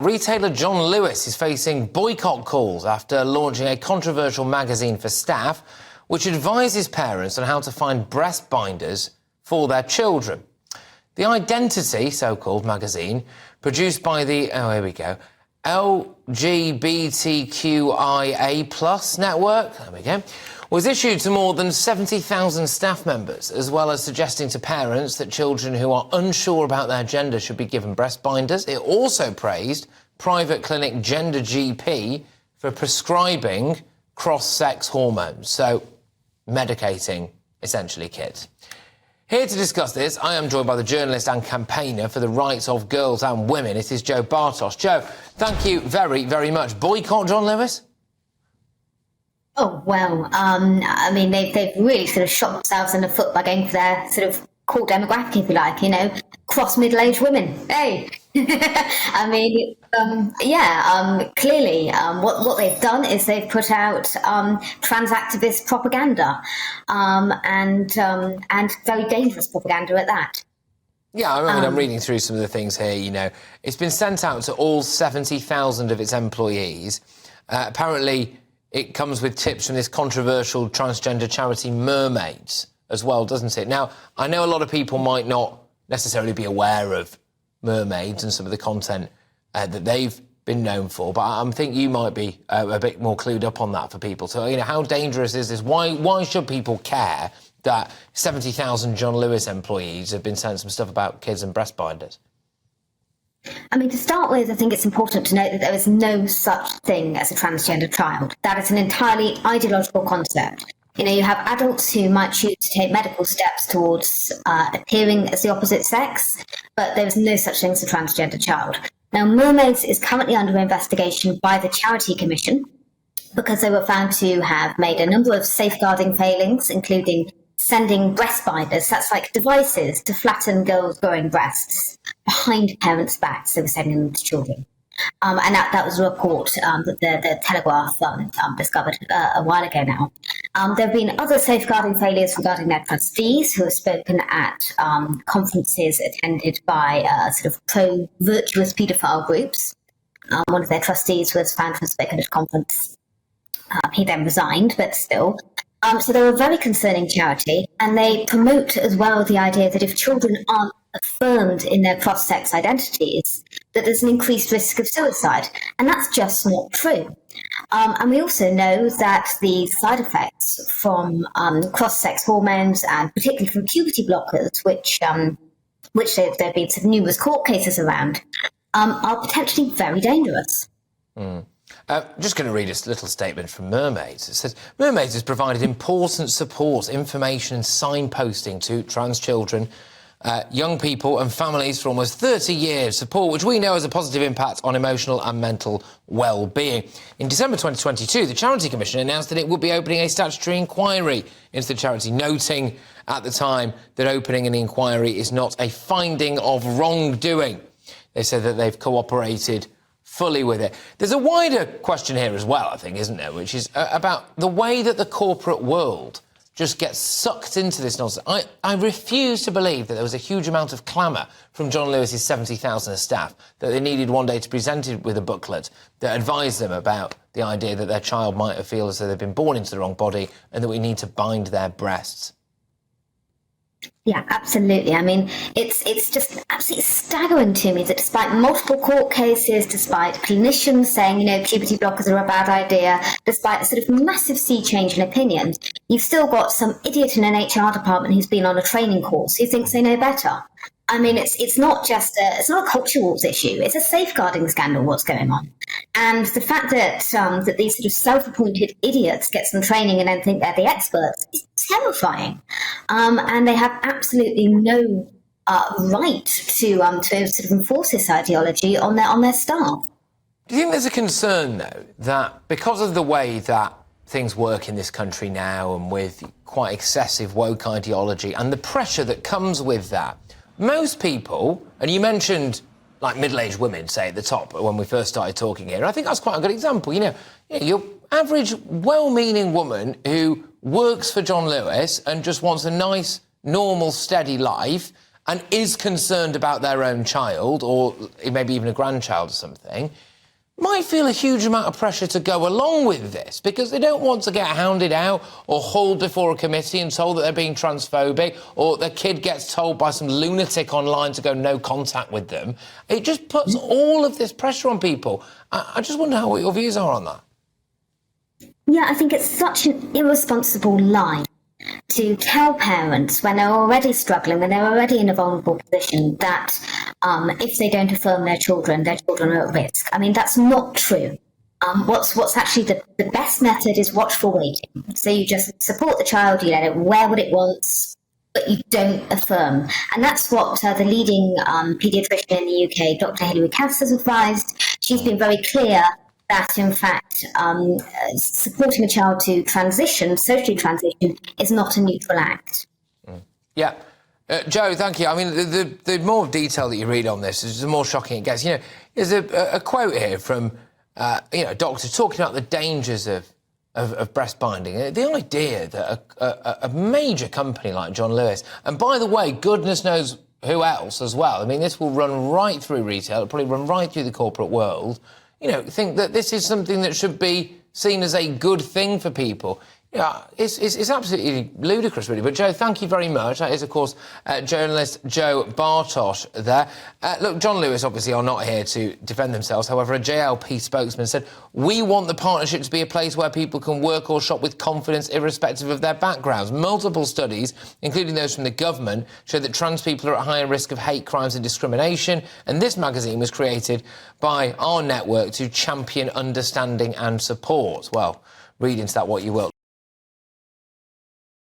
Retailer John Lewis is facing boycott calls after launching a controversial magazine for staff which advises parents on how to find breast binders for their children. The Identity, so-called magazine, produced by the, LGBTQIA+ network, there we go, was issued to more than 70,000 staff members, as well as suggesting to parents that children who are unsure about their gender should be given breast binders. It also praised private clinic Gender GP for prescribing cross-sex hormones, so medicating, essentially, kids. Here to discuss this, I am joined by the journalist and campaigner for the rights of girls and women. It is Joe Bartosch. Joe, thank you very, very much. Boycott John Lewis? Oh, well, I mean, they've really sort of shot themselves in the foot by going for their sort of core demographic, if you like, you know, cross middle-aged women. Hey! I mean, clearly, what they've done is they've put out trans activist propaganda, and very dangerous propaganda at that. Yeah, I mean, I'm reading through some of the things here, you know. It's been sent out to all 70,000 of its employees. Apparently, it comes with tips from this controversial transgender charity Mermaids as well, doesn't it? Now, I know a lot of people might not necessarily be aware of Mermaids and some of the content that they've been known for, but I think you might be a bit more clued up on that for people. So, you know, how dangerous is this? Why should people care that 70,000 John Lewis employees have been sent some stuff about kids and breast binders? I mean, to start with, I think it's important to note that there is no such thing as a transgender child. That is an entirely ideological concept. You know, you have adults who might choose to take medical steps towards appearing as the opposite sex, but there is no such thing as a transgender child. Now, Mermaids is currently under investigation by the Charity Commission because they were found to have made a number of safeguarding failings, including sending breast binders, that's like devices to flatten girls' growing breasts, behind parents' backs. They were sending them to children. And that was a report that the Telegraph discovered a while ago now. There have been other safeguarding failures regarding their trustees who have spoken at conferences attended by sort of pro-virtuous paedophile groups. One of their trustees was found to have spoken at a conference. He then resigned, but still. So they're a very concerning charity, and they promote as well the idea that if children aren't affirmed in their cross-sex identities, that there's an increased risk of suicide. And that's just not true. And we also know that the side effects from cross-sex hormones, and particularly from puberty blockers, which there have been some numerous court cases around, are potentially very dangerous. Just going to read a little statement from Mermaids. It says, Mermaids has provided important support, information and signposting to trans children, young people and families for almost 30 years, support which we know has a positive impact on emotional and mental well-being. In December 2022, the Charity Commission announced that it would be opening a statutory inquiry into the charity, noting at the time that opening an inquiry is not a finding of wrongdoing. They said that they've cooperated fully with it. There's a wider question here as well, I think, isn't there, which is about the way that the corporate world just gets sucked into this nonsense. I refuse to believe that there was a huge amount of clamour from John Lewis's 70,000 staff that they needed one day to present it with a booklet that advised them about the idea that their child might feel as though they've been born into the wrong body and that we need to bind their breasts. Yeah, absolutely. I mean, it's just absolutely staggering to me that despite multiple court cases, despite clinicians saying, you know, puberty blockers are a bad idea, despite a sort of massive sea change in opinion, you've still got some idiot in an HR department who's been on a training course who thinks they know better. I mean, it's not just it's not a culture wars issue. It's a safeguarding scandal. What's going on, and the fact that that these sort of self-appointed idiots get some training and then think they're the experts is terrifying. And they have absolutely no right to sort of enforce this ideology on their staff. Do you think there's a concern though that because of the way that things work in this country now, and with quite excessive woke ideology and the pressure that comes with that, most people, and you mentioned like middle-aged women, say, at the top when we first started talking here, and I think that's quite a good example. You know, your average well-meaning woman who works for John Lewis and just wants a nice, normal, steady life and is concerned about their own child, or maybe even a grandchild or something, might feel a huge amount of pressure to go along with this because they don't want to get hounded out or hauled before a committee and told that they're being transphobic, or their kid gets told by some lunatic online to go no contact with them. It just puts all of this pressure on people. I just wonder what your views are on that. Yeah, I think it's such an irresponsible lie to tell parents when they're already struggling, when they're already in a vulnerable position, that if they don't affirm their children are at risk. I mean, that's not true. What's actually the best method is watchful waiting. So you just support the child, you let it wear what it wants, but you don't affirm. And that's what the leading paediatrician in the UK, Dr. Hilary Cass, has advised. She's been very clear that, in fact, supporting a child to socially transition, is not a neutral act. Yeah. Joe, thank you. I mean, the more detail that you read on this, the more shocking it gets. You know, there's a quote here from, a doctor talking about the dangers of breast binding. The idea that a major company like John Lewis, and by the way, goodness knows who else as well, I mean, this will run right through retail, it'll probably run right through the corporate world, think that this is something that should be seen as a good thing for people. Yeah, it's absolutely ludicrous, really. But, Joe, thank you very much. That is, of course, journalist Joe Bartosch there. Look, John Lewis, obviously, are not here to defend themselves. However, a JLP spokesman said, "We want the partnership to be a place where people can work or shop with confidence irrespective of their backgrounds. Multiple studies, including those from the government, show that trans people are at higher risk of hate crimes and discrimination. And this magazine was created by our network to champion understanding and support." Well, read into that what you will.